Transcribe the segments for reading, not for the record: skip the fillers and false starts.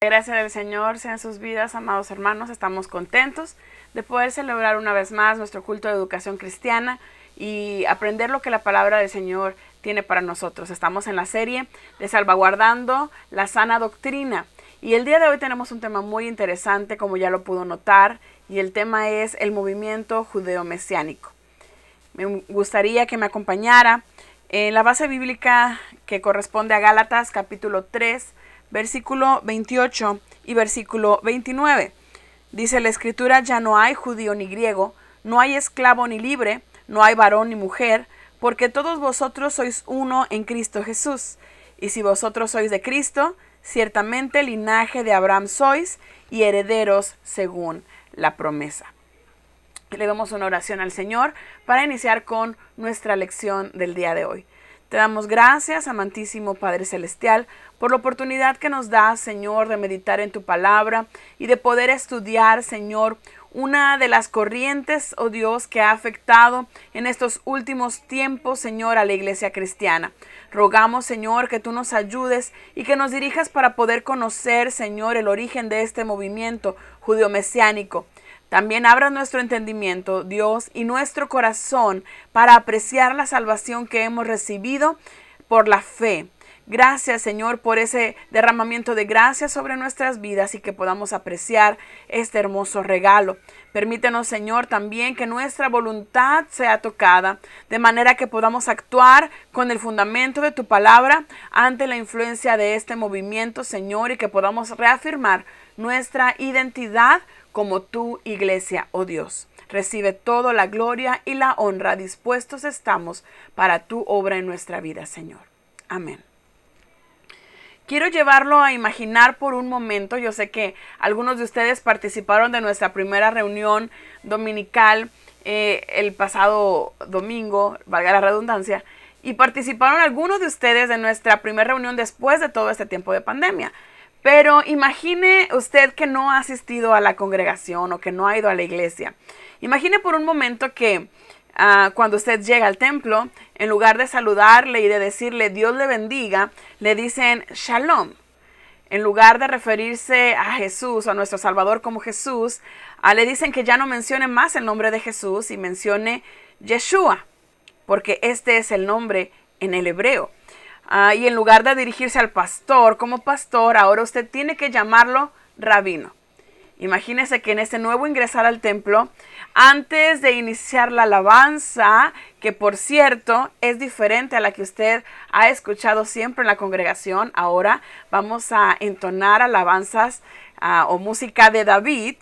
Gracias al Señor sean sus vidas, amados hermanos. Estamos contentos de poder celebrar una vez más nuestro culto de educación cristiana y aprender lo que la palabra del Señor tiene para nosotros. Estamos en la serie de Salvaguardando la Sana Doctrina. Y el día de hoy tenemos un tema muy interesante, como ya lo pudo notar, y el tema es el movimiento judeo-mesiánico. Me gustaría que me acompañara en la base bíblica que corresponde a Gálatas capítulo 3, versículo 28 y versículo 29. Dice la escritura: ya no hay judío ni griego, no hay esclavo ni libre, no hay varón ni mujer, porque todos vosotros sois uno en Cristo Jesús. Y si vosotros sois de Cristo, ciertamente linaje de Abraham sois y herederos según la promesa. Le damos una oración al Señor para iniciar con nuestra lección del día de hoy. Te damos gracias, amantísimo Padre Celestial, por la oportunidad que nos das, Señor, de meditar en tu palabra y de poder estudiar, Señor, una de las corrientes, oh Dios, que ha afectado en estos últimos tiempos, Señor, a la iglesia cristiana. Rogamos, Señor, que tú nos ayudes y que nos dirijas para poder conocer, Señor, el origen de este movimiento judeo-mesiánico. También abra nuestro entendimiento, Dios, y nuestro corazón para apreciar la salvación que hemos recibido por la fe. Gracias, Señor, por ese derramamiento de gracia sobre nuestras vidas y que podamos apreciar este hermoso regalo. Permítenos, Señor, también que nuestra voluntad sea tocada, de manera que podamos actuar con el fundamento de tu palabra ante la influencia de este movimiento, Señor, y que podamos reafirmar nuestra identidad como tu iglesia, oh Dios. Recibe toda la gloria y la honra. Dispuestos estamos para tu obra en nuestra vida, Señor. Amén. Quiero llevarlo a imaginar por un momento. Yo sé que algunos de ustedes participaron de nuestra primera reunión dominical el pasado domingo, valga la redundancia, y participaron algunos de ustedes de nuestra primera reunión después de todo este tiempo de pandemia. Pero imagine usted que no ha asistido a la congregación o que no ha ido a la iglesia. Imagine por un momento que cuando usted llega al templo, en lugar de saludarle y de decirle Dios le bendiga, le dicen Shalom. En lugar de referirse a Jesús, a nuestro Salvador como Jesús, le dicen que ya no mencione más el nombre de Jesús y mencione Yeshua, porque este es el nombre en el hebreo. Y en lugar de dirigirse al pastor como pastor, ahora usted tiene que llamarlo rabino. Imagínese que en este nuevo ingresar al templo, antes de iniciar la alabanza, que por cierto es diferente a la que usted ha escuchado siempre en la congregación, ahora vamos a entonar alabanzas o música de David.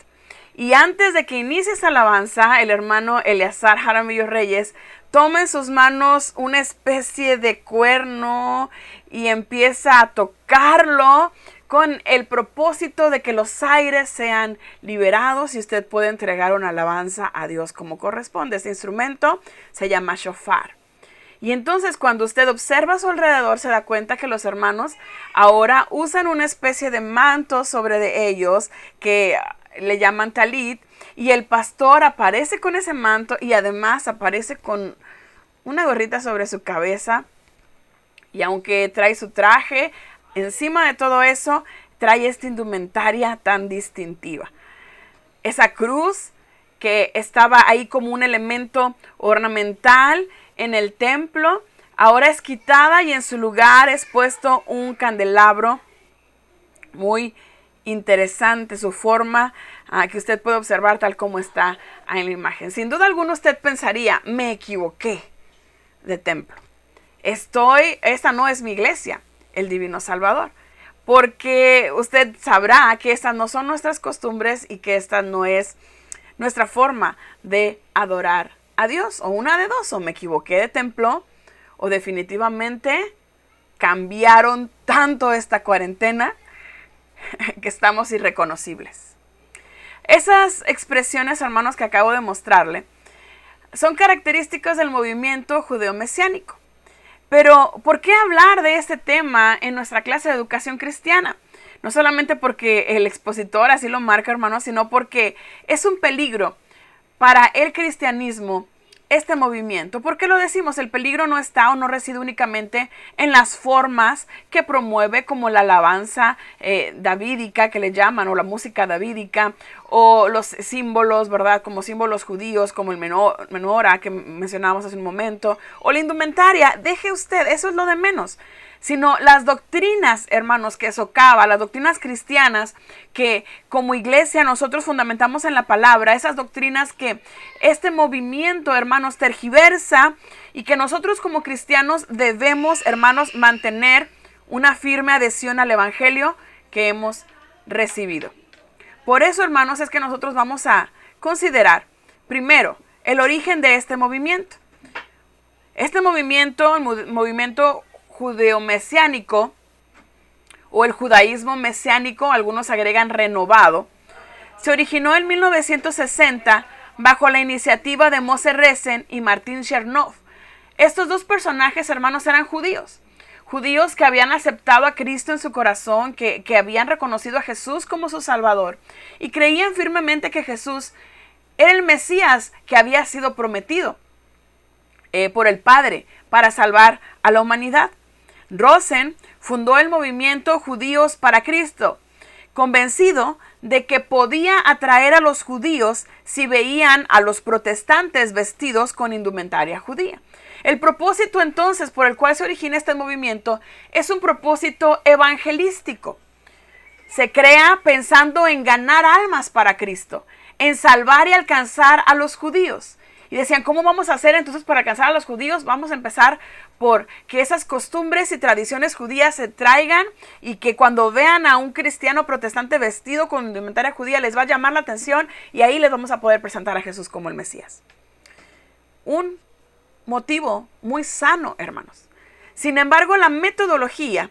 Y antes de que inicie esa alabanza, el hermano Eleazar Jaramillo Reyes toma en sus manos una especie de cuerno y empieza a tocarlo con el propósito de que los aires sean liberados y usted puede entregar una alabanza a Dios como corresponde. Este instrumento se llama shofar. Y entonces cuando usted observa a su alrededor se da cuenta que los hermanos ahora usan una especie de manto sobre de ellos que le llaman talit, y el pastor aparece con ese manto y además aparece con una gorrita sobre su cabeza, y aunque trae su traje, encima de todo eso trae esta indumentaria tan distintiva. Esa cruz que estaba ahí como un elemento ornamental en el templo, ahora es quitada y en su lugar es puesto un candelabro muy interesante, su forma que usted puede observar tal como está en la imagen. Sin duda alguna usted pensaría, me equivoqué de templo. Esta no es mi iglesia, el Divino Salvador. Porque usted sabrá que estas no son nuestras costumbres y que esta no es nuestra forma de adorar a Dios. O una de dos, o me equivoqué de templo, o definitivamente cambiaron tanto esta cuarentena que estamos irreconocibles. Esas expresiones, hermanos, que acabo de mostrarle, son características del movimiento judeo-mesiánico. Pero, ¿por qué hablar de este tema en nuestra clase de educación cristiana? No solamente porque el expositor así lo marca, hermanos, sino porque es un peligro para el cristianismo este movimiento. ¿Por qué lo decimos? El peligro no está o no reside únicamente en las formas que promueve, como la alabanza davídica que le llaman, o la música davídica, o los símbolos, ¿verdad? Como símbolos judíos, como el menorá que mencionábamos hace un momento, o la indumentaria. Deje usted, eso es lo de menos. Sino las doctrinas, hermanos, que socava, las doctrinas cristianas que como iglesia nosotros fundamentamos en la palabra, esas doctrinas que este movimiento, hermanos, tergiversa, y que nosotros como cristianos debemos, hermanos, mantener una firme adhesión al evangelio que hemos recibido. Por eso, hermanos, es que nosotros vamos a considerar primero el origen de este movimiento. Este movimiento, el movimiento judeo-mesiánico, o el judaísmo mesiánico, algunos agregan renovado, se originó en 1960 bajo la iniciativa de Moshe Resen y Martin Chernov. Estos dos personajes, hermanos, eran judíos que habían aceptado a Cristo en su corazón, que habían reconocido a Jesús como su Salvador y creían firmemente que Jesús era el Mesías que había sido prometido por el Padre para salvar a la humanidad. Rosen fundó el movimiento Judíos para Cristo, convencido de que podía atraer a los judíos si veían a los protestantes vestidos con indumentaria judía. El propósito entonces por el cual se origina este movimiento es un propósito evangelístico. Se crea pensando en ganar almas para Cristo, en salvar y alcanzar a los judíos. Y decían, ¿cómo vamos a hacer entonces para alcanzar a los judíos? Vamos a empezar por que esas costumbres y tradiciones judías se traigan, y que cuando vean a un cristiano protestante vestido con indumentaria judía les va a llamar la atención, y ahí les vamos a poder presentar a Jesús como el Mesías. Un motivo muy sano, hermanos. Sin embargo, la metodología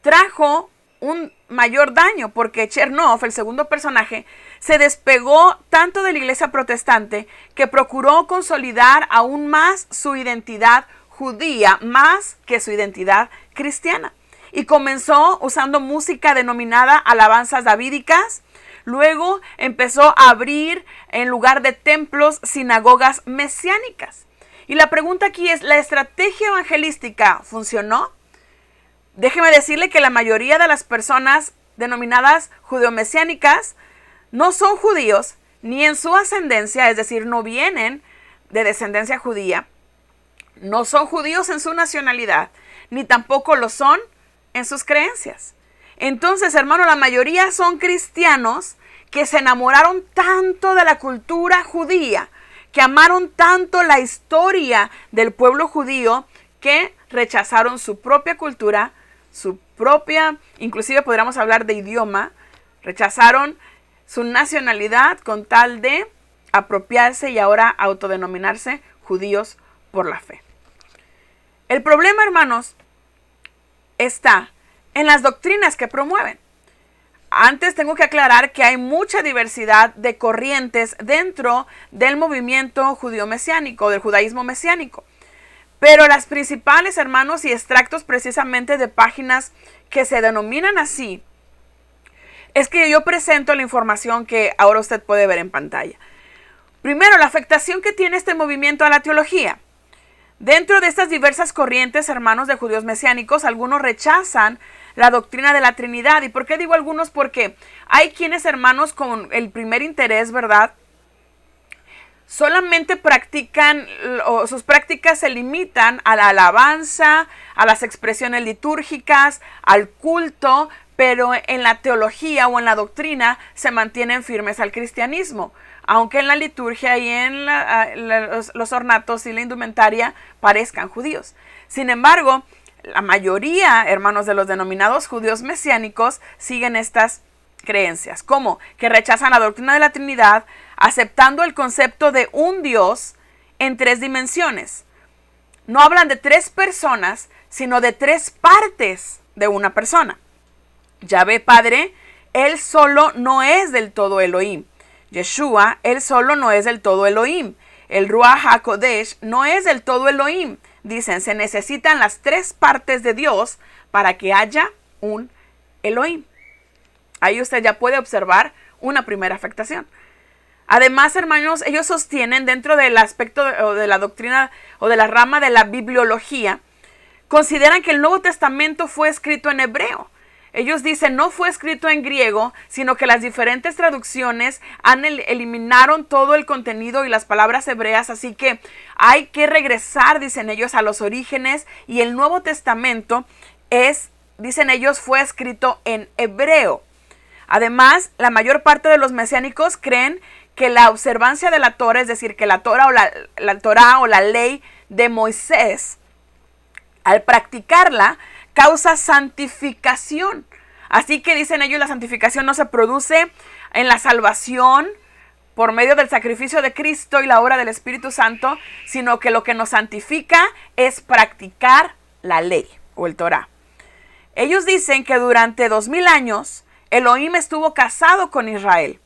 trajo un mayor daño, porque Chernov, el segundo personaje, se despegó tanto de la iglesia protestante que procuró consolidar aún más su identidad judía, más que su identidad cristiana. Y comenzó usando música denominada alabanzas davídicas. Luego empezó a abrir en lugar de templos sinagogas mesiánicas. Y la pregunta aquí es, ¿la estrategia evangelística funcionó? Déjeme decirle que la mayoría de las personas denominadas judeomesiánicas no son judíos, ni en su ascendencia, es decir, no vienen de descendencia judía, no son judíos en su nacionalidad, ni tampoco lo son en sus creencias. Entonces, hermano, la mayoría son cristianos que se enamoraron tanto de la cultura judía, que amaron tanto la historia del pueblo judío, que rechazaron su propia cultura, su propia, inclusive podríamos hablar de idioma, rechazaron su nacionalidad con tal de apropiarse y ahora autodenominarse judíos por la fe. El problema, hermanos, está en las doctrinas que promueven. Antes tengo que aclarar que hay mucha diversidad de corrientes dentro del movimiento judío-mesiánico, del judaísmo mesiánico. Pero las principales, hermanos, y extractos precisamente de páginas que se denominan así, es que yo presento la información que ahora usted puede ver en pantalla. Primero, la afectación que tiene este movimiento a la teología. Dentro de estas diversas corrientes, hermanos, de judíos mesiánicos, algunos rechazan la doctrina de la Trinidad. ¿Y por qué digo algunos? Porque hay quienes, hermanos, con el primer interés, ¿verdad?, solamente practican, o sus prácticas se limitan a la alabanza, a las expresiones litúrgicas, al culto, pero en la teología o en la doctrina se mantienen firmes al cristianismo, aunque en la liturgia y en los ornatos y la indumentaria parezcan judíos. Sin embargo, la mayoría, hermanos, de los denominados judíos mesiánicos siguen estas creencias, como que rechazan la doctrina de la Trinidad, aceptando el concepto de un Dios en tres dimensiones. No hablan de tres personas, sino de tres partes de una persona. Yahvé Padre, Él solo no es del todo Elohim. Yeshua, Él solo no es del todo Elohim. El Ruach HaKodesh no es del todo Elohim. Dicen, se necesitan las tres partes de Dios para que haya un Elohim. Ahí usted ya puede observar una primera afectación. Además, hermanos, ellos sostienen dentro del aspecto o de la doctrina o de la rama de la bibliología, consideran que el Nuevo Testamento fue escrito en hebreo. Ellos dicen no fue escrito en griego, sino que las diferentes traducciones eliminaron todo el contenido y las palabras hebreas, así que hay que regresar, dicen ellos, a los orígenes, y el Nuevo Testamento dicen ellos, fue escrito en hebreo. Además, la mayor parte de los mesiánicos creen que la observancia de la Torah, es decir, que la Torah o la ley de Moisés, al practicarla, causa santificación. Así que dicen ellos, la santificación no se produce en la salvación por medio del sacrificio de Cristo y la obra del Espíritu Santo, sino que lo que nos santifica es practicar la ley o el Torah. Ellos dicen que durante 2000 años Elohim estuvo casado con Israel,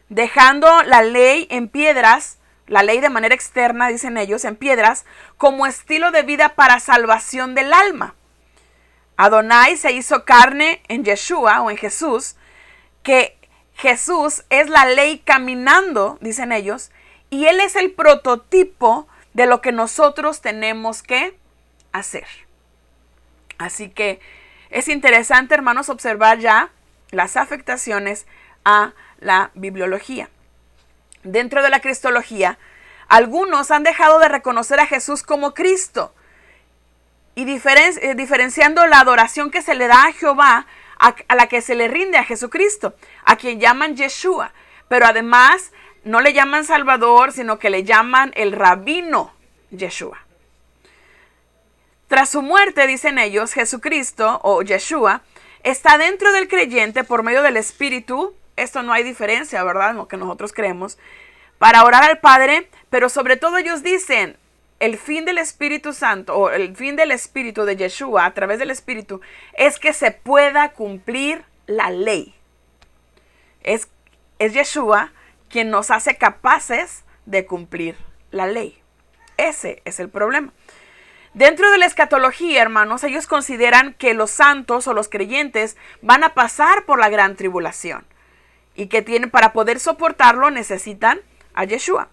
dejando la ley en piedras, la ley de manera externa, dicen ellos, en piedras, como estilo de vida para salvación del alma. Adonai se hizo carne en Yeshua o en Jesús, que Jesús es la ley caminando, dicen ellos, y Él es el prototipo de lo que nosotros tenemos que hacer. Así que es interesante, hermanos, observar ya las afectaciones a la bibliología. Dentro de la cristología, algunos han dejado de reconocer a Jesús como Cristo, y diferenciando la adoración que se le da a Jehová a la que se le rinde a Jesucristo, a quien llaman Yeshua. Pero además no le llaman Salvador, sino que le llaman el Rabino Yeshua. Tras su muerte, dicen ellos, Jesucristo o Yeshua está dentro del creyente por medio del Espíritu. Esto no hay diferencia, ¿verdad? Lo que nosotros creemos. Para orar al Padre, pero sobre todo ellos dicen, el fin del Espíritu Santo o el fin del Espíritu de Yeshua a través del Espíritu es que se pueda cumplir la ley. Es Yeshua quien nos hace capaces de cumplir la ley. Ese es el problema. Dentro de la escatología, hermanos, ellos consideran que los santos o los creyentes van a pasar por la gran tribulación y que para poder soportarlo necesitan a Yeshua.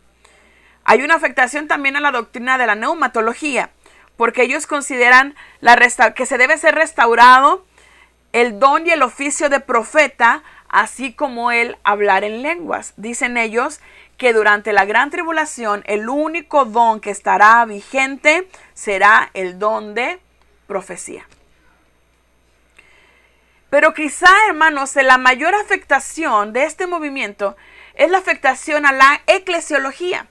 Hay una afectación también a la doctrina de la neumatología, porque ellos consideran que se debe ser restaurado el don y el oficio de profeta, así como el hablar en lenguas. Dicen ellos que durante la gran tribulación el único don que estará vigente será el don de profecía. Pero quizá, hermanos, la mayor afectación de este movimiento es la afectación a la eclesiología,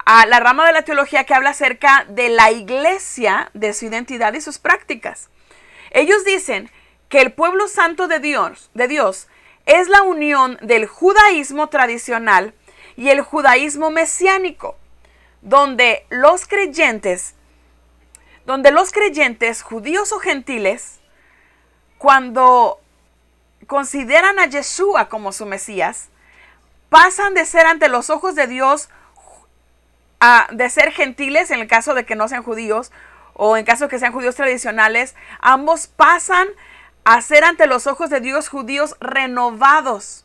a la rama de la teología que habla acerca de la iglesia, de su identidad y sus prácticas. Ellos dicen que el pueblo santo de Dios es la unión del judaísmo tradicional y el judaísmo mesiánico, donde los creyentes, judíos o gentiles, cuando consideran a Yeshua como su Mesías, pasan de ser ante los ojos de Dios de ser gentiles en el caso de que no sean judíos, o en caso de que sean judíos tradicionales. Ambos pasan a ser ante los ojos de Dios judíos renovados.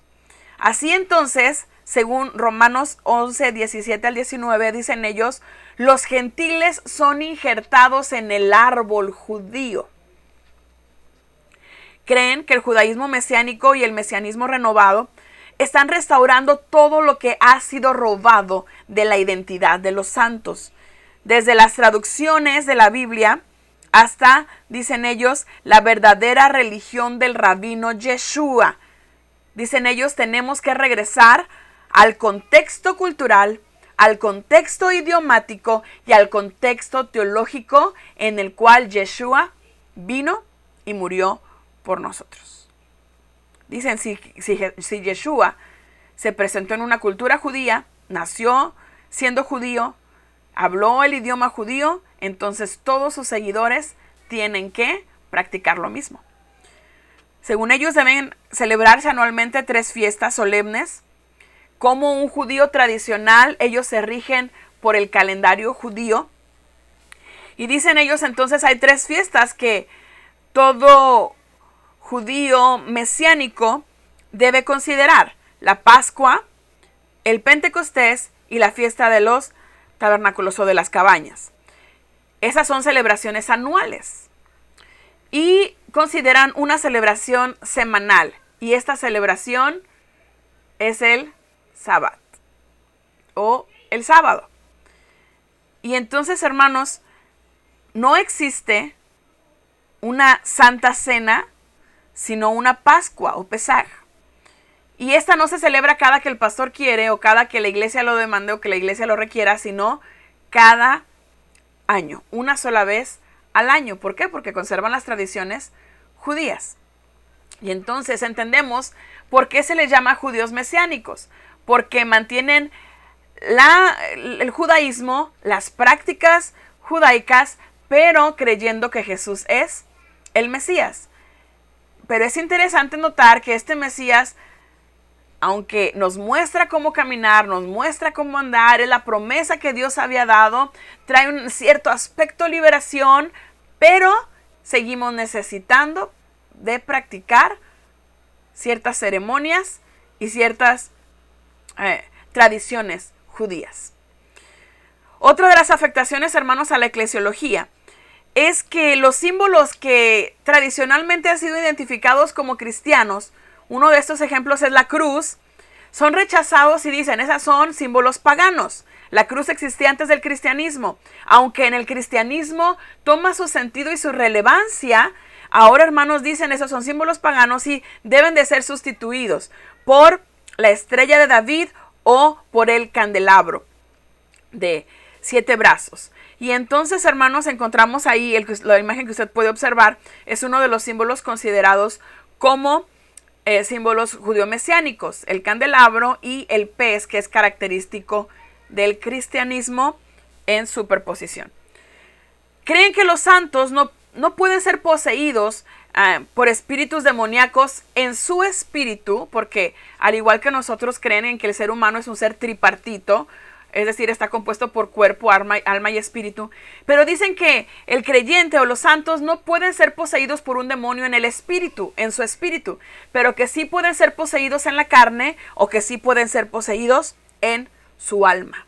Así entonces, según Romanos 11, 17 al 19, dicen ellos, los gentiles son injertados en el árbol judío. Creen que el judaísmo mesiánico y el mesianismo renovado están restaurando todo lo que ha sido robado de la identidad de los santos. Desde las traducciones de la Biblia hasta, dicen ellos, la verdadera religión del rabino Yeshua. Dicen ellos, tenemos que regresar al contexto cultural, al contexto idiomático y al contexto teológico en el cual Yeshua vino y murió por nosotros. Dicen, si Yeshua se presentó en una cultura judía, nació siendo judío, habló el idioma judío, entonces todos sus seguidores tienen que practicar lo mismo. Según ellos deben celebrarse anualmente 3 fiestas solemnes. Como un judío tradicional, ellos se rigen por el calendario judío. Y dicen ellos, entonces hay 3 fiestas que todo judío mesiánico debe considerar: la Pascua, el Pentecostés y la fiesta de los tabernáculos o de las cabañas. Esas son celebraciones anuales y consideran una celebración semanal, y esta celebración es el sábado o el sábado. Y entonces, hermanos, no existe una Santa Cena, sino una Pascua o Pesaj. Y esta no se celebra cada que el pastor quiere, o cada que la iglesia lo demande, o que la iglesia lo requiera, sino cada año, una sola vez al año. ¿Por qué? Porque conservan las tradiciones judías. Y entonces entendemos por qué se les llama judíos mesiánicos, porque mantienen el judaísmo, las prácticas judaicas, pero creyendo que Jesús es el Mesías. Pero es interesante notar que este Mesías, aunque nos muestra cómo caminar, nos muestra cómo andar, es la promesa que Dios había dado, trae un cierto aspecto de liberación, pero seguimos necesitando de practicar ciertas ceremonias y ciertas tradiciones judías. Otra de las afectaciones, hermanos, a la eclesiología es que los símbolos que tradicionalmente han sido identificados como cristianos, uno de estos ejemplos es la cruz, son rechazados y dicen, esas son símbolos paganos. La cruz existía antes del cristianismo, aunque en el cristianismo toma su sentido y su relevancia. Ahora, hermanos, dicen, esos son símbolos paganos y deben de ser sustituidos por la estrella de David o por el candelabro de 7 brazos. Y entonces, hermanos, encontramos ahí la imagen que usted puede observar, es uno de los símbolos considerados como símbolos judío-mesiánicos, el candelabro y el pez, que es característico del cristianismo en superposición. Creen que los santos no pueden ser poseídos por espíritus demoníacos en su espíritu, porque al igual que nosotros creen en que el ser humano es un ser tripartito, es decir, está compuesto por cuerpo, alma y espíritu. Pero dicen que el creyente o los santos no pueden ser poseídos por un demonio en el espíritu, en su espíritu, pero que sí pueden ser poseídos en la carne o que sí pueden ser poseídos en su alma.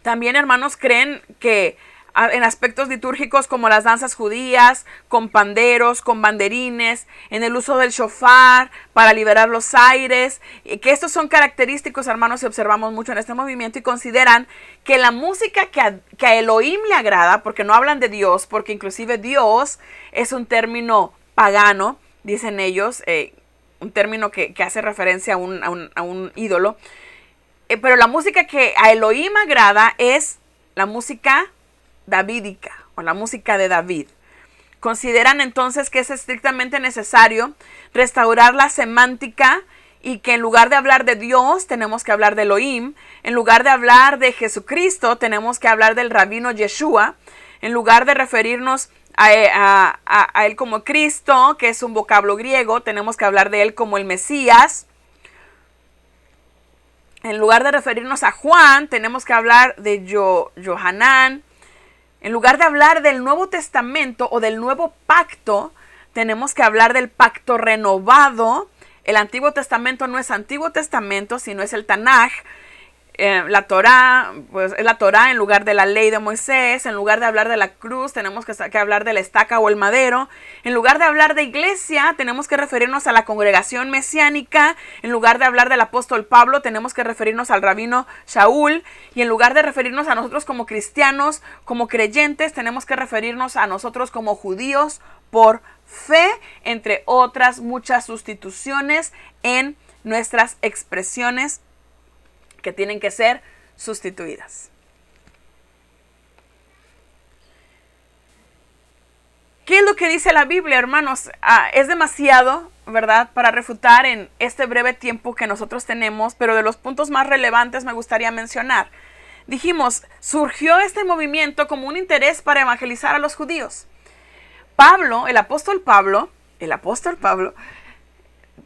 También, hermanos, creen que en aspectos litúrgicos como las danzas judías, con panderos, con banderines, en el uso del shofar para liberar los aires, que estos son característicos, hermanos, y observamos mucho en este movimiento, y consideran que la música que a Elohim le agrada, porque no hablan de Dios, porque inclusive Dios es un término pagano, dicen ellos, un término que hace referencia a un ídolo, pero la música que a Elohim agrada es la música davídica o la música de David. Consideran entonces que es estrictamente necesario restaurar la semántica y que en lugar de hablar de Dios tenemos que hablar de Elohim, en lugar de hablar de Jesucristo tenemos que hablar del rabino Yeshua, en lugar de referirnos a él como Cristo, que es un vocablo griego, tenemos que hablar de él como el Mesías. En lugar de referirnos a Juan tenemos que hablar de Yohanan. En lugar de hablar del Nuevo Testamento o del Nuevo Pacto, tenemos que hablar del Pacto renovado. El Antiguo Testamento no es Antiguo Testamento, sino es el Tanaj. La Torá, pues es la Torá en lugar de la ley de Moisés. En lugar de hablar de la cruz, tenemos que hablar de la estaca o el madero. En lugar de hablar de iglesia, tenemos que referirnos a la congregación mesiánica. En lugar de hablar del apóstol Pablo, tenemos que referirnos al rabino Shaul. Y en lugar de referirnos a nosotros como cristianos, como creyentes, tenemos que referirnos a nosotros como judíos por fe, entre otras muchas sustituciones en nuestras expresiones que tienen que ser sustituidas. ¿Qué es lo que dice la Biblia, hermanos? Es demasiado, ¿verdad?, para refutar en este breve tiempo que nosotros tenemos, pero de los puntos más relevantes me gustaría mencionar. Dijimos, surgió este movimiento como un interés para evangelizar a los judíos. Pablo, el apóstol Pablo,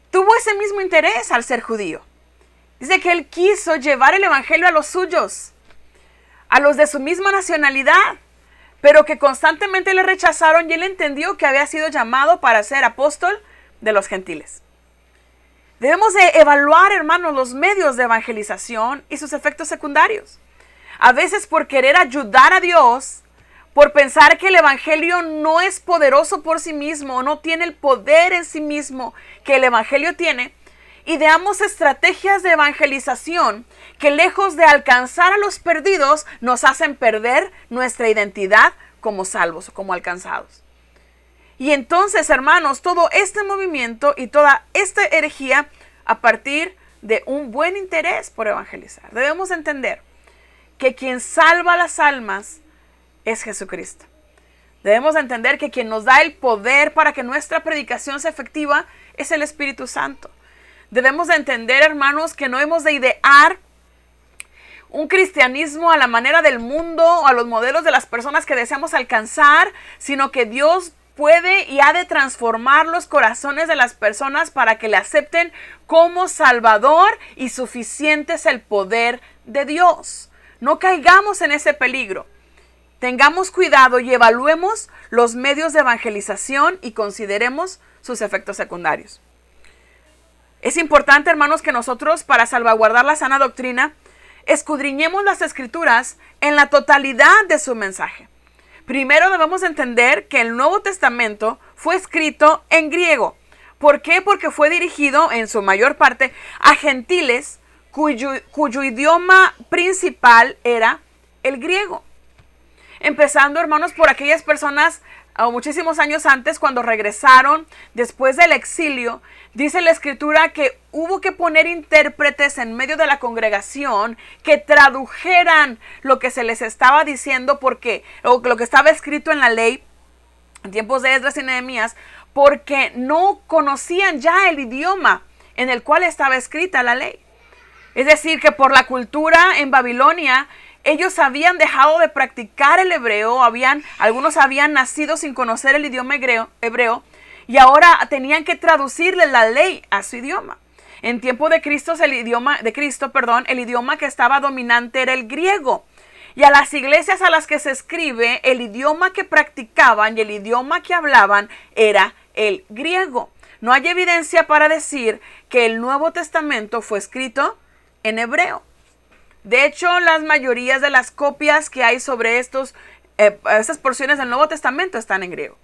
tuvo ese mismo interés al ser judío. Dice que él quiso llevar el evangelio a los suyos, a los de su misma nacionalidad, pero que constantemente le rechazaron, y él entendió que había sido llamado para ser apóstol de los gentiles. Debemos de evaluar, hermanos, los medios de evangelización y sus efectos secundarios. A veces por querer ayudar a Dios, por pensar que el evangelio no es poderoso por sí mismo, no tiene el poder en sí mismo que el evangelio tiene, ideamos estrategias de evangelización que lejos de alcanzar a los perdidos, nos hacen perder nuestra identidad como salvos o como alcanzados. Y entonces, hermanos, todo este movimiento y toda esta herejía a partir de un buen interés por evangelizar. Debemos entender que quien salva las almas es Jesucristo. Debemos entender que quien nos da el poder para que nuestra predicación sea efectiva es el Espíritu Santo. Debemos de entender, hermanos, que no hemos de idear un cristianismo a la manera del mundo o a los modelos de las personas que deseamos alcanzar, sino que Dios puede y ha de transformar los corazones de las personas para que le acepten como Salvador, y suficiente es el poder de Dios. No caigamos en ese peligro. Tengamos cuidado y evaluemos los medios de evangelización y consideremos sus efectos secundarios. Es importante, hermanos, que nosotros, para salvaguardar la sana doctrina, escudriñemos las Escrituras en la totalidad de su mensaje. Primero debemos entender que el Nuevo Testamento fue escrito en griego. ¿Por qué? Porque fue dirigido en su mayor parte a gentiles cuyo idioma principal era el griego. Empezando, hermanos, por aquellas personas muchísimos años antes, cuando regresaron después del exilio. Dice la Escritura que hubo que poner intérpretes en medio de la congregación que tradujeran lo que se les estaba diciendo, porque o lo que estaba escrito en la ley en tiempos de Esdras y Nehemías, porque no conocían ya el idioma en el cual estaba escrita la ley. Es decir, que por la cultura en Babilonia, ellos habían dejado de practicar el hebreo, algunos habían nacido sin conocer el idioma hebreo, y ahora tenían que traducirle la ley a su idioma. En tiempo de Cristo, el idioma que estaba dominante era el griego. Y a las iglesias a las que se escribe, el idioma que practicaban y el idioma que hablaban era el griego. No hay evidencia para decir que el Nuevo Testamento fue escrito en hebreo. De hecho, las mayorías de las copias que hay sobre estas porciones del Nuevo Testamento están en griego.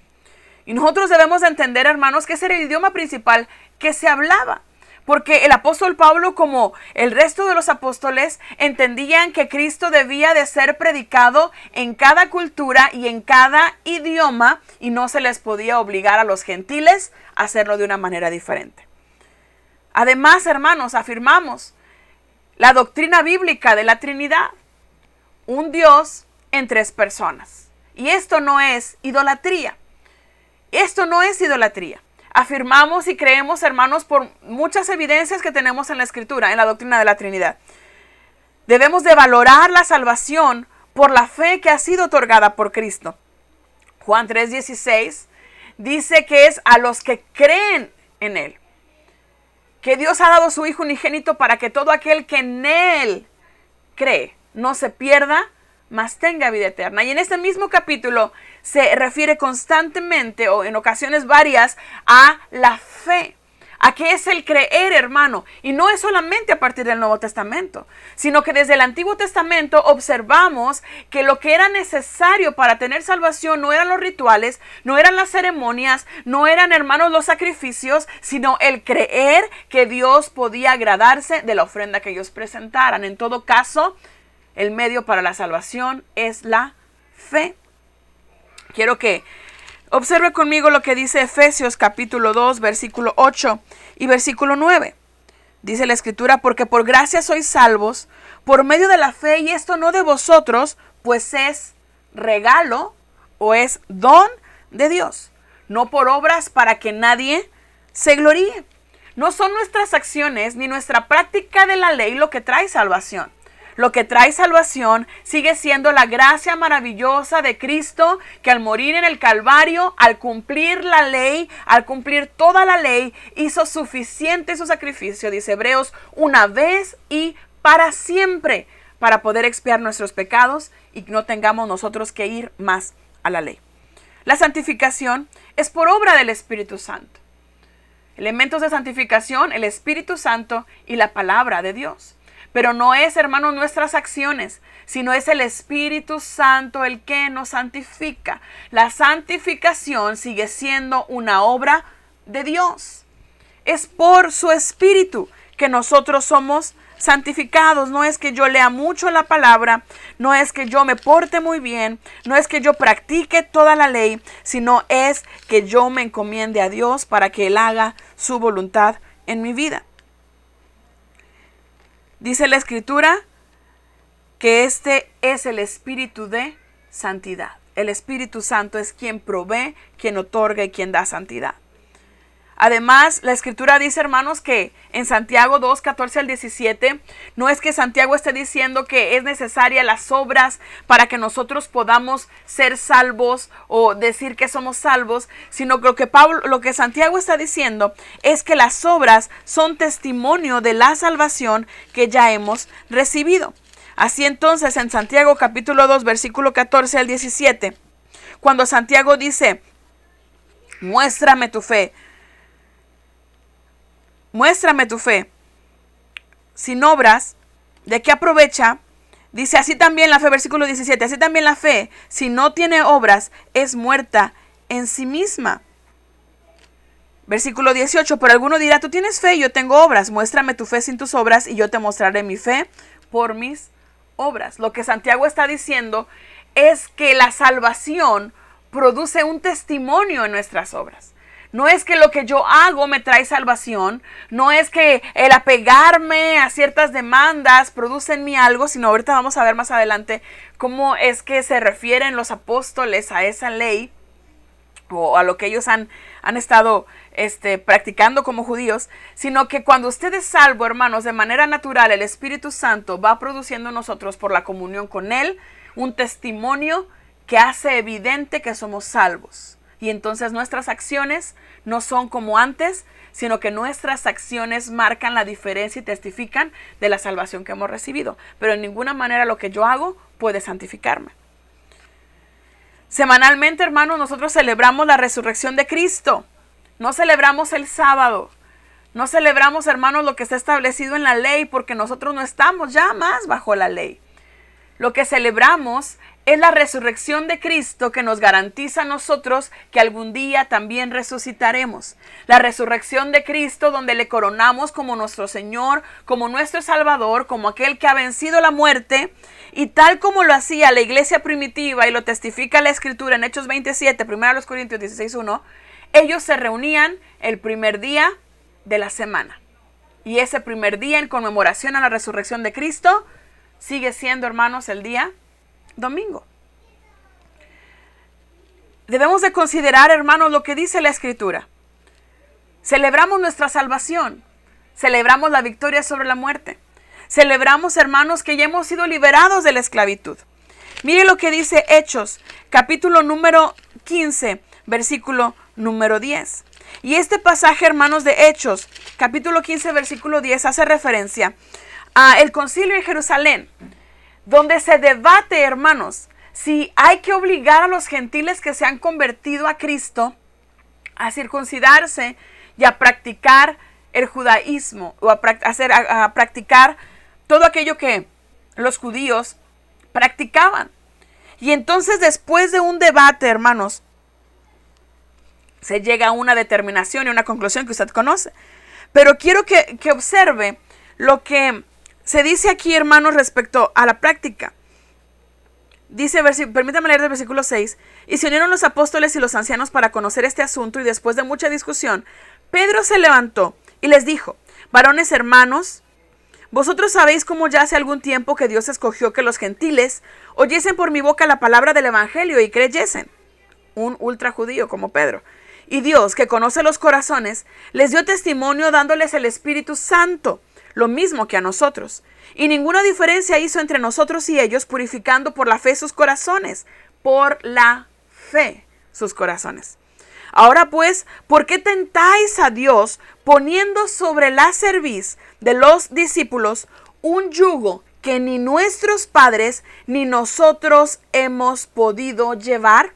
Y nosotros debemos entender, hermanos, que ese era el idioma principal que se hablaba. Porque el apóstol Pablo, como el resto de los apóstoles, entendían que Cristo debía de ser predicado en cada cultura y en cada idioma, y no se les podía obligar a los gentiles a hacerlo de una manera diferente. Además, hermanos, afirmamos la doctrina bíblica de la Trinidad, un Dios en tres personas. Y esto no es idolatría. Esto no es idolatría. Afirmamos y creemos, hermanos, por muchas evidencias que tenemos en la Escritura, en la doctrina de la Trinidad. Debemos de valorar la salvación por la fe que ha sido otorgada por Cristo. Juan 3:16 dice que es a los que creen en Él, que Dios ha dado su Hijo unigénito para que todo aquel que en Él cree no se pierda, mas tenga vida eterna. Y en este mismo capítulo se refiere constantemente, o en ocasiones varias, a la fe. ¿A qué es el creer, hermano? Y no es solamente a partir del Nuevo Testamento, sino que desde el Antiguo Testamento observamos que lo que era necesario para tener salvación no eran los rituales, no eran las ceremonias, no eran, hermanos, los sacrificios, sino el creer que Dios podía agradarse de la ofrenda que ellos presentaran. En todo caso, el medio para la salvación es la fe. Quiero que observe conmigo lo que dice Efesios capítulo 2, versículo 8 y versículo 9. Dice la Escritura: porque por gracia sois salvos por medio de la fe, y esto no de vosotros, pues es regalo o es don de Dios, no por obras, para que nadie se gloríe. No son nuestras acciones ni nuestra práctica de la ley lo que trae salvación. Lo que trae salvación sigue siendo la gracia maravillosa de Cristo, que al morir en el Calvario, al cumplir la ley, al cumplir toda la ley, hizo suficiente su sacrificio, dice Hebreos, una vez y para siempre, para poder expiar nuestros pecados y no tengamos nosotros que ir más a la ley. La santificación es por obra del Espíritu Santo. Elementos de santificación, el Espíritu Santo y la palabra de Dios. Pero no es, hermanos, nuestras acciones, sino es el Espíritu Santo el que nos santifica. La santificación sigue siendo una obra de Dios. Es por su Espíritu que nosotros somos santificados. No es que yo lea mucho la palabra, no es que yo me porte muy bien, no es que yo practique toda la ley, sino es que yo me encomiende a Dios para que Él haga su voluntad en mi vida. Dice la Escritura que este es el espíritu de santidad. El Espíritu Santo es quien provee, quien otorga y quien da santidad. Además, la Escritura dice, hermanos, que en Santiago 2, 14 al 17, no es que Santiago esté diciendo que es necesaria las obras para que nosotros podamos ser salvos o decir que somos salvos, sino que lo que Santiago está diciendo es que las obras son testimonio de la salvación que ya hemos recibido. Así entonces, en Santiago capítulo 2, versículo 14 al 17, cuando Santiago dice, muéstrame tu fe sin obras, ¿de qué aprovecha? Dice, así también la fe, versículo 17, así también la fe, si no tiene obras, es muerta en sí misma. Versículo 18, pero alguno dirá, tú tienes fe y yo tengo obras, muéstrame tu fe sin tus obras y yo te mostraré mi fe por mis obras. Lo que Santiago está diciendo es que la salvación produce un testimonio en nuestras obras. No es que lo que yo hago me trae salvación, no es que el apegarme a ciertas demandas produce en mí algo, sino ahorita vamos a ver más adelante cómo es que se refieren los apóstoles a esa ley o a lo que ellos han estado practicando como judíos, sino que cuando usted es salvo, hermanos, de manera natural, el Espíritu Santo va produciendo en nosotros por la comunión con Él un testimonio que hace evidente que somos salvos. Y entonces nuestras acciones no son como antes, sino que nuestras acciones marcan la diferencia y testifican de la salvación que hemos recibido. Pero en ninguna manera lo que yo hago puede santificarme. Semanalmente, hermanos, nosotros celebramos la resurrección de Cristo. No celebramos el sábado. No celebramos, hermanos, lo que está establecido en la ley, porque nosotros no estamos ya más bajo la ley. Lo que celebramos es la resurrección de Cristo, que nos garantiza a nosotros que algún día también resucitaremos. La resurrección de Cristo, donde le coronamos como nuestro Señor, como nuestro Salvador, como aquel que ha vencido la muerte. Y tal como lo hacía la iglesia primitiva y lo testifica la Escritura en Hechos 27, 1 Corintios 16:1, ellos se reunían el primer día de la semana. Y ese primer día, en conmemoración a la resurrección de Cristo, sigue siendo, hermanos, el día domingo. Debemos de considerar, hermanos, lo que dice la Escritura. Celebramos nuestra salvación. Celebramos la victoria sobre la muerte. Celebramos, hermanos, que ya hemos sido liberados de la esclavitud. Mire lo que dice Hechos, capítulo número 15, versículo número 10. Y este pasaje, hermanos, de Hechos, capítulo 15, versículo 10, hace referencia a el concilio de Jerusalén, donde se debate, hermanos, si hay que obligar a los gentiles que se han convertido a Cristo a circuncidarse y a practicar el judaísmo, o a practicar todo aquello que los judíos practicaban. Y entonces, después de un debate, hermanos, se llega a una determinación y una conclusión que usted conoce. Pero quiero que observe lo que se dice aquí, hermanos, respecto a la práctica. Dice, permítame leer del versículo 6. Y se unieron los apóstoles y los ancianos para conocer este asunto, y después de mucha discusión, Pedro se levantó y les dijo, varones hermanos, vosotros sabéis cómo ya hace algún tiempo que Dios escogió que los gentiles oyesen por mi boca la palabra del evangelio y creyesen. Un ultrajudío como Pedro. Y Dios, que conoce los corazones, les dio testimonio dándoles el Espíritu Santo, lo mismo que a nosotros. Y ninguna diferencia hizo entre nosotros y ellos, purificando por la fe sus corazones. Por la fe sus corazones. Ahora pues, ¿por qué tentáis a Dios poniendo sobre la cerviz de los discípulos un yugo que ni nuestros padres ni nosotros hemos podido llevar?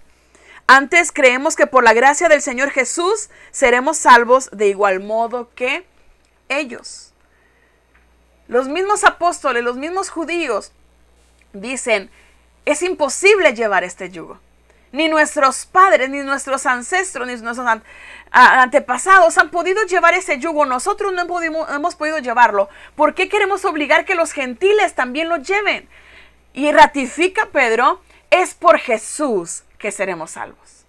Antes creemos que por la gracia del Señor Jesús seremos salvos de igual modo que ellos. Los mismos apóstoles, los mismos judíos dicen, es imposible llevar este yugo. Ni nuestros padres, ni nuestros ancestros, ni nuestros antepasados han podido llevar ese yugo. Nosotros no hemos podido llevarlo. ¿Por qué queremos obligar que los gentiles también lo lleven? Y ratifica Pedro, es por Jesús que seremos salvos.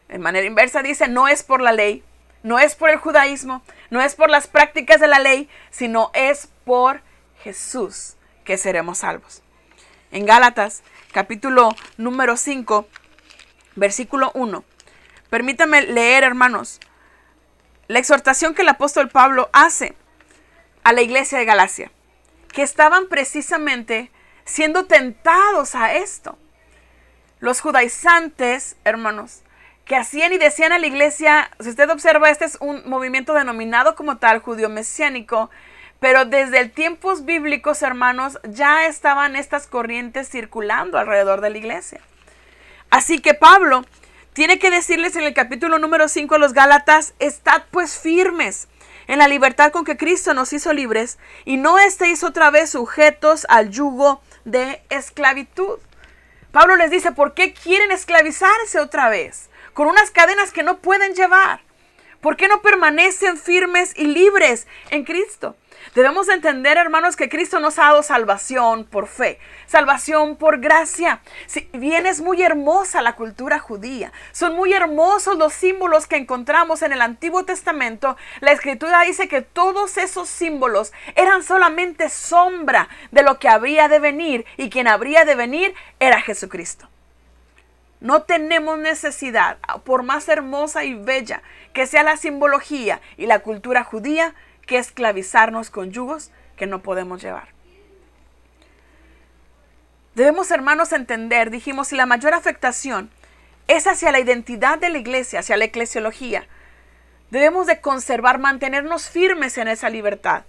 De manera inversa dice, no es por la ley, no es por el judaísmo, no es por las prácticas de la ley, sino es por Jesús que seremos salvos. En Gálatas, capítulo número 5, versículo 1. Permítame leer, hermanos, la exhortación que el apóstol Pablo hace a la iglesia de Galacia, que estaban precisamente siendo tentados a esto. Los judaizantes, hermanos, que hacían y decían a la iglesia, si usted observa, este es un movimiento denominado como tal, judío mesiánico, pero desde el tiempos bíblicos, hermanos, ya estaban estas corrientes circulando alrededor de la iglesia. Así que Pablo tiene que decirles en el capítulo número 5 a los Gálatas, estad pues firmes en la libertad con que Cristo nos hizo libres y no estéis otra vez sujetos al yugo de esclavitud. Pablo les dice, ¿por qué quieren esclavizarse otra vez? Con unas cadenas que no pueden llevar. ¿Por qué no permanecen firmes y libres en Cristo? Debemos entender, hermanos, que Cristo nos ha dado salvación por fe, salvación por gracia. Si bien es muy hermosa la cultura judía, son muy hermosos los símbolos que encontramos en el Antiguo Testamento, la Escritura dice que todos esos símbolos eran solamente sombra de lo que habría de venir, y quien habría de venir era Jesucristo. No tenemos necesidad, por más hermosa y bella que sea la simbología y la cultura judía, que esclavizarnos con yugos que no podemos llevar. Debemos, hermanos, entender, dijimos, si la mayor afectación es hacia la identidad de la iglesia, hacia la eclesiología, debemos de conservar, mantenernos firmes en esa libertad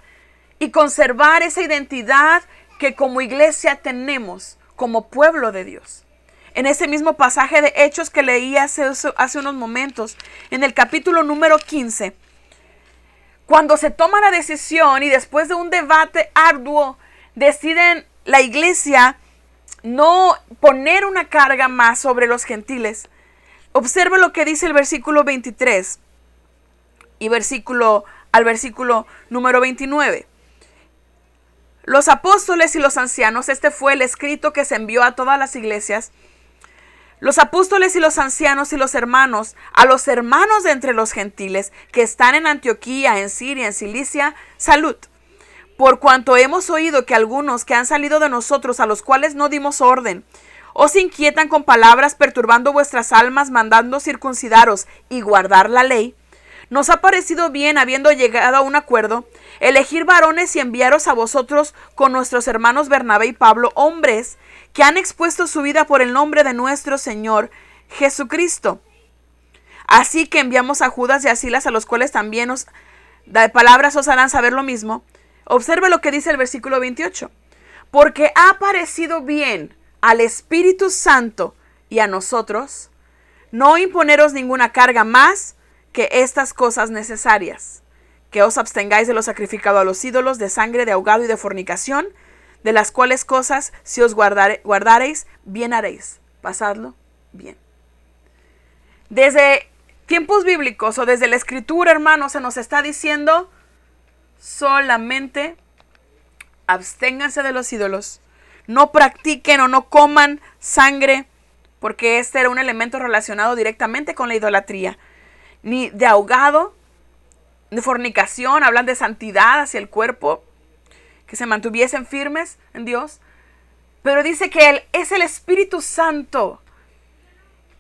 y conservar esa identidad que como iglesia tenemos, como pueblo de Dios. En ese mismo pasaje de Hechos que leí hace unos momentos, en el capítulo número 15, cuando se toma la decisión y después de un debate arduo, deciden la iglesia no poner una carga más sobre los gentiles. Observe lo que dice el versículo 23 y al versículo número 29. Los apóstoles y los ancianos, este fue el escrito que se envió a todas las iglesias. Los apóstoles y los ancianos y los hermanos, a los hermanos de entre los gentiles que están en Antioquía, en Siria, en Cilicia, salud. Por cuanto hemos oído que algunos que han salido de nosotros, a los cuales no dimos orden, os inquietan con palabras perturbando vuestras almas, mandando circuncidaros y guardar la ley, nos ha parecido bien, habiendo llegado a un acuerdo, elegir varones y enviaros a vosotros con nuestros hermanos Bernabé y Pablo, hombres que han expuesto su vida por el nombre de nuestro Señor Jesucristo. Así que enviamos a Judas y a Silas, a los cuales también de palabras os harán saber lo mismo. Observe lo que dice el versículo 28. Porque ha parecido bien al Espíritu Santo y a nosotros no imponeros ninguna carga más que estas cosas necesarias, que os abstengáis de lo sacrificado a los ídolos, de sangre, de ahogado y de fornicación, de las cuales cosas si os guardareis, bien haréis. Pasadlo bien. Desde tiempos bíblicos o desde la Escritura, hermanos, se nos está diciendo solamente absténganse de los ídolos. No practiquen o no coman sangre, porque este era un elemento relacionado directamente con la idolatría. Ni de ahogado, de fornicación, hablan de santidad hacia el cuerpo, que se mantuviesen firmes en Dios. Pero dice que Él es el Espíritu Santo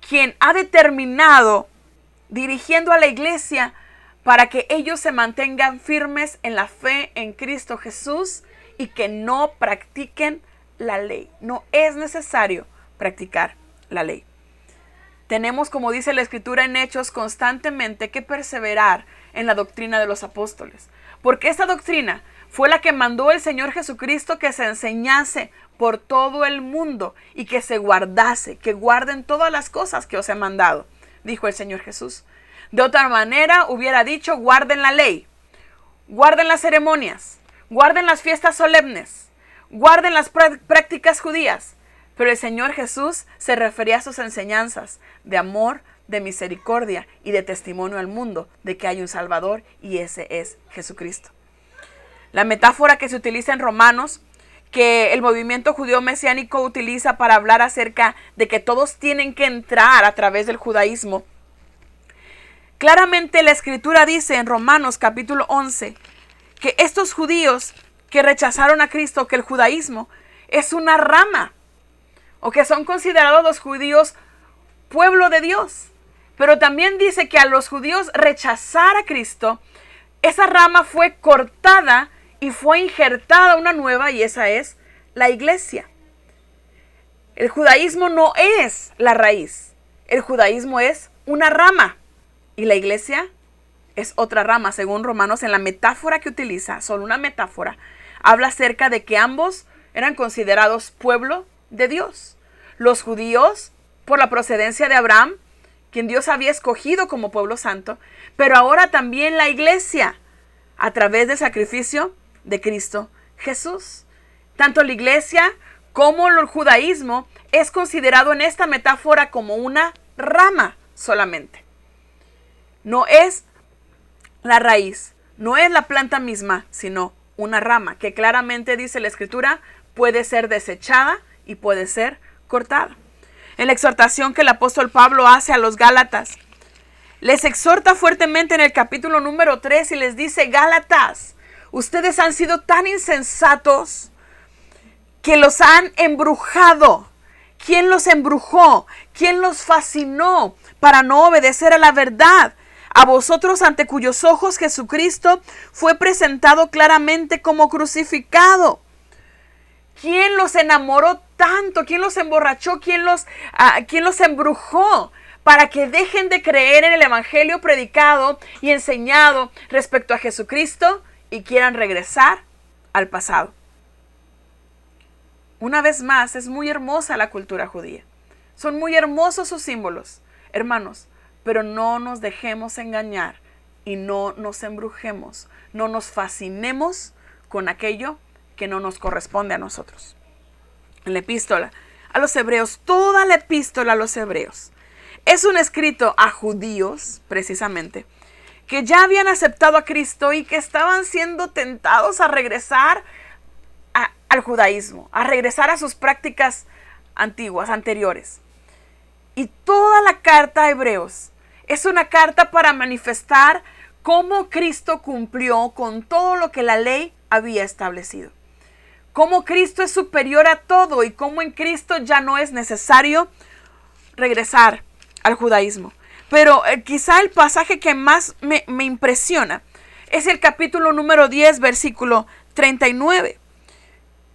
quien ha determinado, dirigiendo a la iglesia, para que ellos se mantengan firmes en la fe en Cristo Jesús y que no practiquen la ley. No es necesario practicar la ley. Tenemos, como dice la Escritura en Hechos, constantemente que perseverar en la doctrina de los apóstoles, porque esta doctrina fue la que mandó el Señor Jesucristo que se enseñase por todo el mundo y que se guardase, que guarden todas las cosas que os he mandado, dijo el Señor Jesús. De otra manera hubiera dicho, guarden la ley, guarden las ceremonias, guarden las fiestas solemnes, guarden las prácticas judías. Pero el Señor Jesús se refería a sus enseñanzas de amor, de misericordia y de testimonio al mundo de que hay un Salvador, y ese es Jesucristo. La metáfora que se utiliza en Romanos, que el movimiento judío mesiánico utiliza para hablar acerca de que todos tienen que entrar a través del judaísmo. Claramente la Escritura dice en Romanos capítulo 11 que estos judíos que rechazaron a Cristo, que el judaísmo es una rama, o que son considerados los judíos pueblo de Dios. Pero también dice que a los judíos rechazar a Cristo, esa rama fue cortada y fue injertada una nueva, y esa es la iglesia. El judaísmo no es la raíz. El judaísmo es una rama. Y la iglesia es otra rama. Según Romanos, en la metáfora que utiliza, solo una metáfora, habla acerca de que ambos eran considerados pueblo de Dios. Los judíos, por la procedencia de Abraham, quien Dios había escogido como pueblo santo, pero ahora también la iglesia, a través del sacrificio de Cristo Jesús. Tanto la iglesia como el judaísmo es considerado en esta metáfora como una rama solamente. No es la raíz, no es la planta misma, sino una rama que claramente dice la Escritura puede ser desechada y puede ser cortada. En la exhortación que el apóstol Pablo hace a los Gálatas, les exhorta fuertemente en el capítulo número 3 y les dice: Gálatas, ustedes han sido tan insensatos que los han embrujado. ¿Quién los embrujó? ¿Quién los fascinó para no obedecer a la verdad? A vosotros, ante cuyos ojos Jesucristo fue presentado claramente como crucificado. ¿Quién los enamoró tanto? ¿Quién los emborrachó? ¿Quién los embrujó para que dejen de creer en el evangelio predicado y enseñado respecto a Jesucristo y quieran regresar al pasado? Una vez más, es muy hermosa la cultura judía. Son muy hermosos sus símbolos, hermanos, pero no nos dejemos engañar y no nos embrujemos, no nos fascinemos con aquello que no nos corresponde a nosotros. En la epístola a los hebreos, toda la epístola a los hebreos, es un escrito a judíos, precisamente, que ya habían aceptado a Cristo y que estaban siendo tentados a regresar al judaísmo, a regresar a sus prácticas antiguas, anteriores. Y toda la carta a Hebreos es una carta para manifestar cómo Cristo cumplió con todo lo que la ley había establecido. Cómo Cristo es superior a todo y cómo en Cristo ya no es necesario regresar al judaísmo. Pero quizá el pasaje que más me impresiona es el capítulo número 10, versículo 39.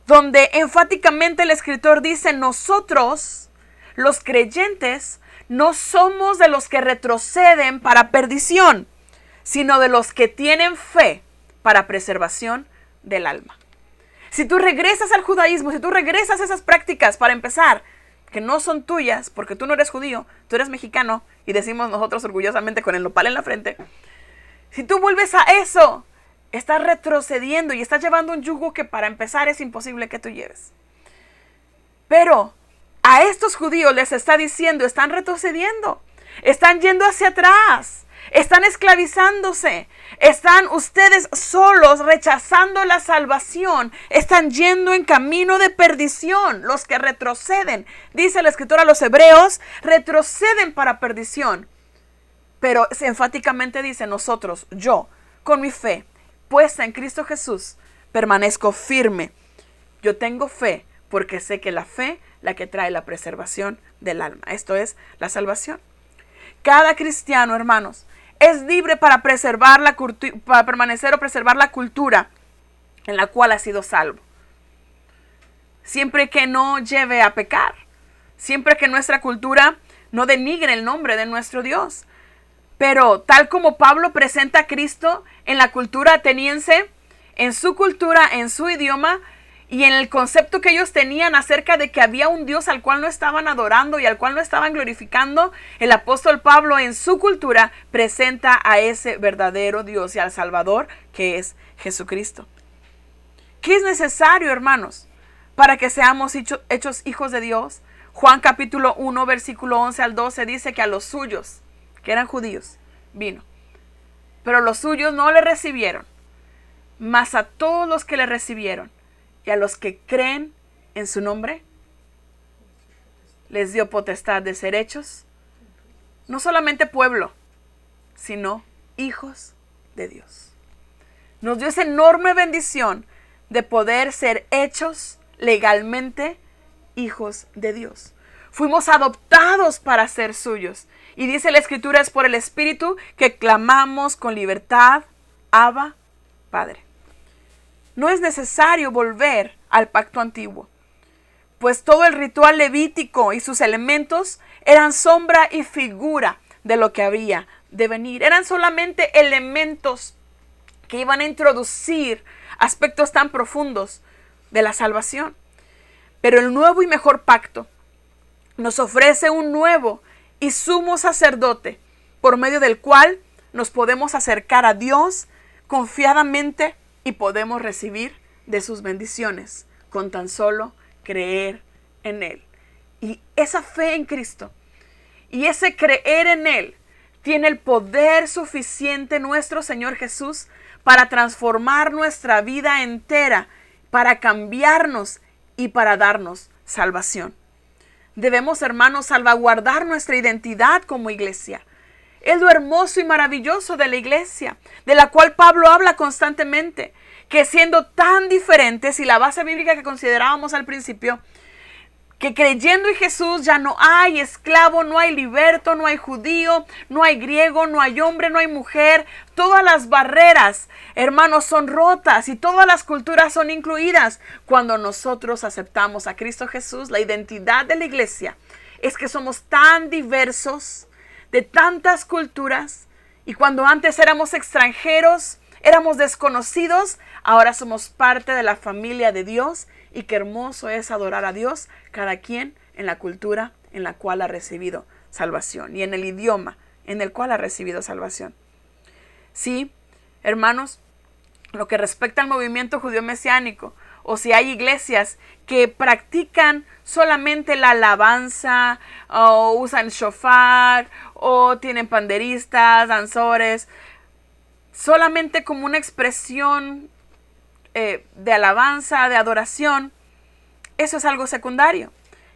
Donde enfáticamente el escritor dice: nosotros, los creyentes, no somos de los que retroceden para perdición, sino de los que tienen fe para preservación del alma. Si tú regresas al judaísmo, si tú regresas a esas prácticas, para empezar, que no son tuyas, porque tú no eres judío, tú eres mexicano, y decimos nosotros orgullosamente con el nopal en la frente, si tú vuelves a eso, estás retrocediendo y estás llevando un yugo que para empezar es imposible que tú lleves. Pero a estos judíos les está diciendo, están retrocediendo, están yendo hacia atrás, están esclavizándose, están ustedes solos rechazando la salvación, están yendo en camino de perdición. Los que retroceden, dice la escritura a los hebreos, retroceden para perdición. Pero enfáticamente dice: nosotros, yo, con mi fe puesta en Cristo Jesús, permanezco firme. Yo tengo fe porque sé que la fe, la que trae la preservación del alma. Esto es la salvación. Cada cristiano, hermanos, es libre para para permanecer o preservar la cultura en la cual ha sido salvo. Siempre que no lleve a pecar. Siempre que nuestra cultura no denigre el nombre de nuestro Dios. Pero tal como Pablo presenta a Cristo en la cultura ateniense, en su cultura, en su idioma y en el concepto que ellos tenían acerca de que había un Dios al cual no estaban adorando y al cual no estaban glorificando. El apóstol Pablo en su cultura presenta a ese verdadero Dios y al Salvador, que es Jesucristo. ¿Qué es necesario, hermanos, para que seamos hechos hijos de Dios? Juan capítulo 1, versículo 11 al 12 dice que a los suyos, que eran judíos, vino. Pero los suyos no le recibieron, mas a todos los que le recibieron y a los que creen en su nombre, les dio potestad de ser hechos, no solamente pueblo, sino hijos de Dios. Nos dio esa enorme bendición de poder ser hechos legalmente hijos de Dios. Fuimos adoptados para ser suyos. Y dice la Escritura, es por el Espíritu que clamamos con libertad, Abba, Padre. No es necesario volver al pacto antiguo, pues todo el ritual levítico y sus elementos eran sombra y figura de lo que había de venir. Eran solamente elementos que iban a introducir aspectos tan profundos de la salvación. Pero el nuevo y mejor pacto nos ofrece un nuevo y sumo sacerdote, por medio del cual nos podemos acercar a Dios confiadamente y podemos recibir de sus bendiciones con tan solo creer en Él. Y esa fe en Cristo y ese creer en Él tiene el poder suficiente nuestro Señor Jesús para transformar nuestra vida entera, para cambiarnos y para darnos salvación. Debemos, hermanos, salvaguardar nuestra identidad como iglesia. Es lo hermoso y maravilloso de la iglesia, de la cual Pablo habla constantemente, que siendo tan diferentes, y la base bíblica que considerábamos al principio, que creyendo en Jesús ya no hay esclavo, no hay liberto, no hay judío, no hay griego, no hay hombre, no hay mujer. Todas las barreras, hermanos, son rotas y todas las culturas son incluidas. Cuando nosotros aceptamos a Cristo Jesús, la identidad de la iglesia es que somos tan diversos, de tantas culturas, y cuando antes éramos extranjeros, éramos desconocidos, ahora somos parte de la familia de Dios. Y qué hermoso es adorar a Dios, cada quien en la cultura en la cual ha recibido salvación y en el idioma en el cual ha recibido salvación. Sí, hermanos, lo que respecta al movimiento judío mesiánico, o si hay iglesias que practican solamente la alabanza, o usan shofar, o tienen panderistas, danzores, solamente como una expresión de alabanza, de adoración, eso es algo secundario.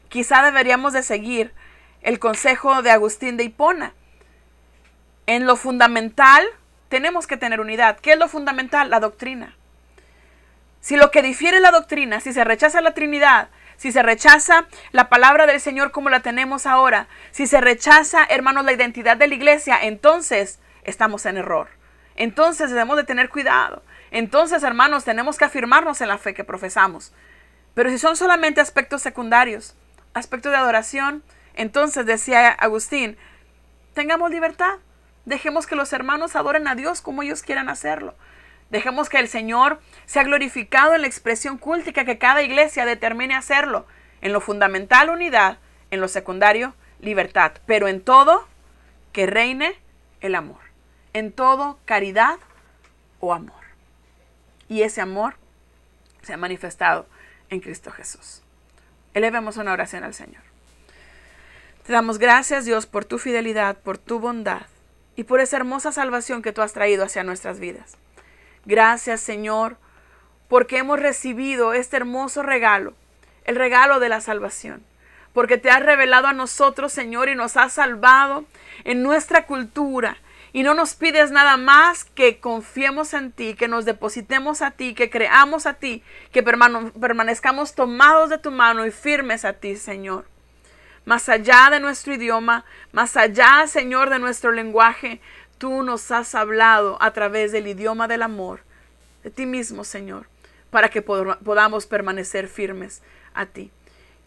Quizá deberíamos de seguir el consejo de Agustín de Hipona. En lo fundamental tenemos que tener unidad. ¿Qué es lo fundamental? La doctrina. Si lo que difiere la doctrina, si se rechaza la Trinidad, si se rechaza la palabra del Señor como la tenemos ahora, si se rechaza, hermanos, la identidad de la iglesia, entonces estamos en error. Entonces debemos de tener cuidado. Entonces, hermanos, tenemos que afirmarnos en la fe que profesamos. Pero si son solamente aspectos secundarios, aspectos de adoración, entonces, decía Agustín, tengamos libertad. Dejemos que los hermanos adoren a Dios como ellos quieran hacerlo. Dejemos que el Señor sea glorificado en la expresión cúltica que cada iglesia determine hacerlo. En lo fundamental, unidad. En lo secundario, libertad. Pero en todo, que reine el amor. En todo, caridad o amor. Y ese amor se ha manifestado en Cristo Jesús. Elevemos una oración al Señor. Te damos gracias, Dios, por tu fidelidad, por tu bondad y por esa hermosa salvación que tú has traído hacia nuestras vidas. Gracias, Señor, porque hemos recibido este hermoso regalo, el regalo de la salvación. Porque te has revelado a nosotros, Señor, y nos has salvado en nuestra cultura. Y no nos pides nada más que confiemos en ti, que nos depositemos a ti, que creamos a ti, que permanezcamos tomados de tu mano y firmes a ti, Señor. Más allá de nuestro idioma, más allá, Señor, de nuestro lenguaje, tú nos has hablado a través del idioma del amor, de ti mismo, Señor, para que podamos permanecer firmes a ti.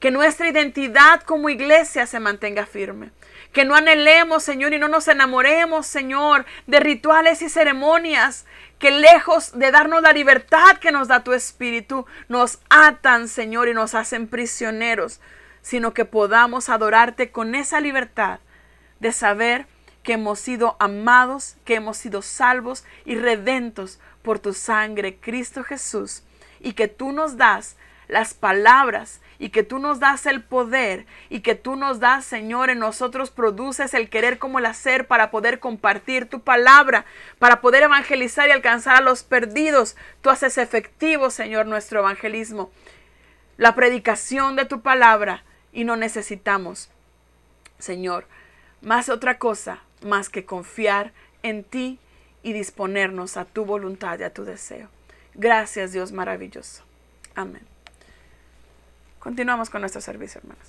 Que nuestra identidad como iglesia se mantenga firme. Que no anhelemos, Señor, y no nos enamoremos, Señor, de rituales y ceremonias que lejos de darnos la libertad que nos da tu Espíritu, nos atan, Señor, y nos hacen prisioneros, sino que podamos adorarte con esa libertad de saber que hemos sido amados, que hemos sido salvos y redentos por tu sangre, Cristo Jesús, y que tú nos das las palabras y que tú nos das el poder y que tú nos das, Señor, en nosotros produces el querer como el hacer para poder compartir tu palabra, para poder evangelizar y alcanzar a los perdidos. Tú haces efectivo, Señor, nuestro evangelismo, la predicación de tu palabra, y no necesitamos, Señor, más otra cosa más que confiar en ti y disponernos a tu voluntad y a tu deseo. Gracias, Dios maravilloso. Amén. Continuamos con nuestro servicio, hermanos.